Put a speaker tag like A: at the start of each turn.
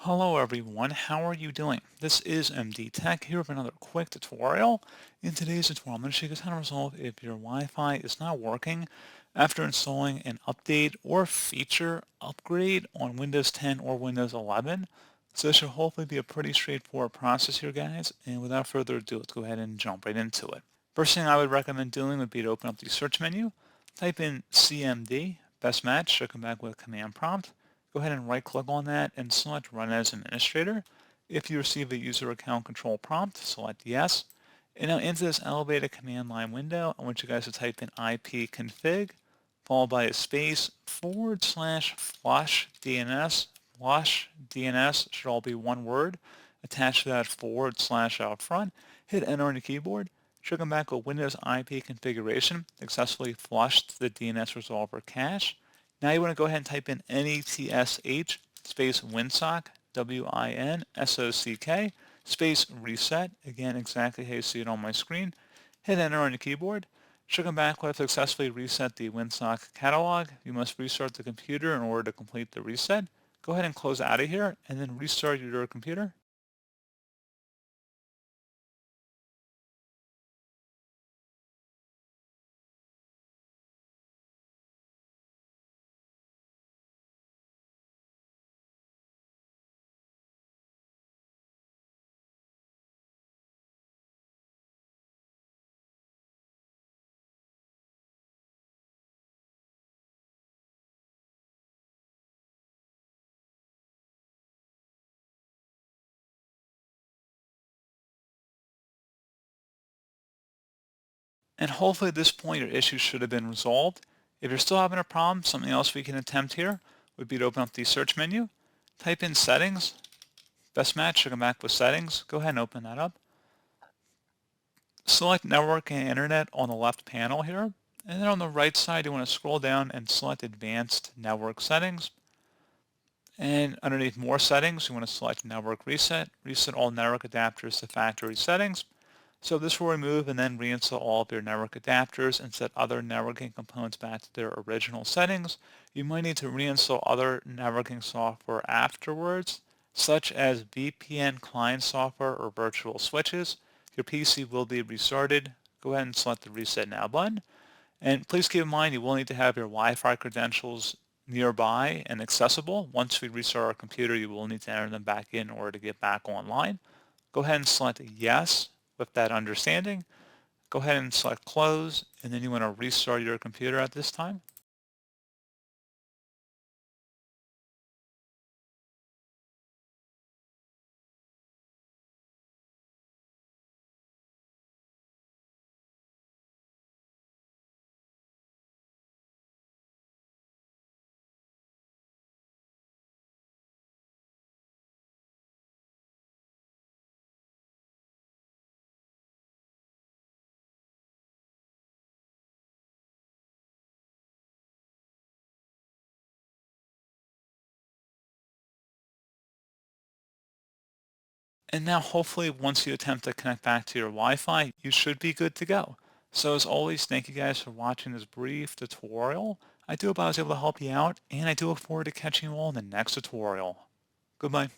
A: Hello everyone, how are you doing? This is MD Tech here with another quick tutorial. In today's tutorial, I'm going to show you guys how to resolve if your Wi-Fi is not working after installing an update or feature upgrade on Windows 10 or Windows 11. So this should hopefully be a pretty straightforward process here, guys. And without further ado, let's go ahead and jump right into it. First thing I would recommend doing would be to open up the search menu, type in CMD, best match, should come back with a command prompt. Go ahead and right click on that and select Run as Administrator. If you receive a user account control prompt, select Yes. And now into this elevated command line window, I want you guys to type in ipconfig, followed by a space /flush DNS. Flush DNS should all be one word. Attached to that / out front. Hit enter on the keyboard. Should come back with Windows IP configuration, successfully flushed the DNS resolver cache. Now you want to go ahead and type in netsh space winsock, WINSOCK, space reset, again exactly how you see it on my screen. Hit enter on your keyboard. Should come back with successfully reset the winsock catalog. You must restart the computer in order to complete the reset. Go ahead and close out of here and then restart your computer. And hopefully at this point your issue should have been resolved. If you're still having a problem, something else we can attempt here would be to open up the search menu, type in settings, best match should come back with settings. Go ahead and open that up. Select network and internet on the left panel here. And then on the right side, you want to scroll down and select advanced network settings. And underneath more settings, you want to select network reset. Reset all network adapters to factory settings. So this will remove and then reinstall all of your network adapters and set other networking components back to their original settings. You might need to reinstall other networking software afterwards, such as VPN client software or virtual switches. Your PC will be restarted. Go ahead and select the Reset Now button. And please keep in mind you will need to have your Wi-Fi credentials nearby and accessible. Once we restart our computer, you will need to enter them back in order to get back online. Go ahead and select Yes with that understanding. Go ahead and select Close, and then you want to restart your computer at this time. And now hopefully once you attempt to connect back to your Wi-Fi, you should be good to go. So as always, thank you guys for watching this brief tutorial. I do hope I was able to help you out, and I do look forward to catching you all in the next tutorial. Goodbye.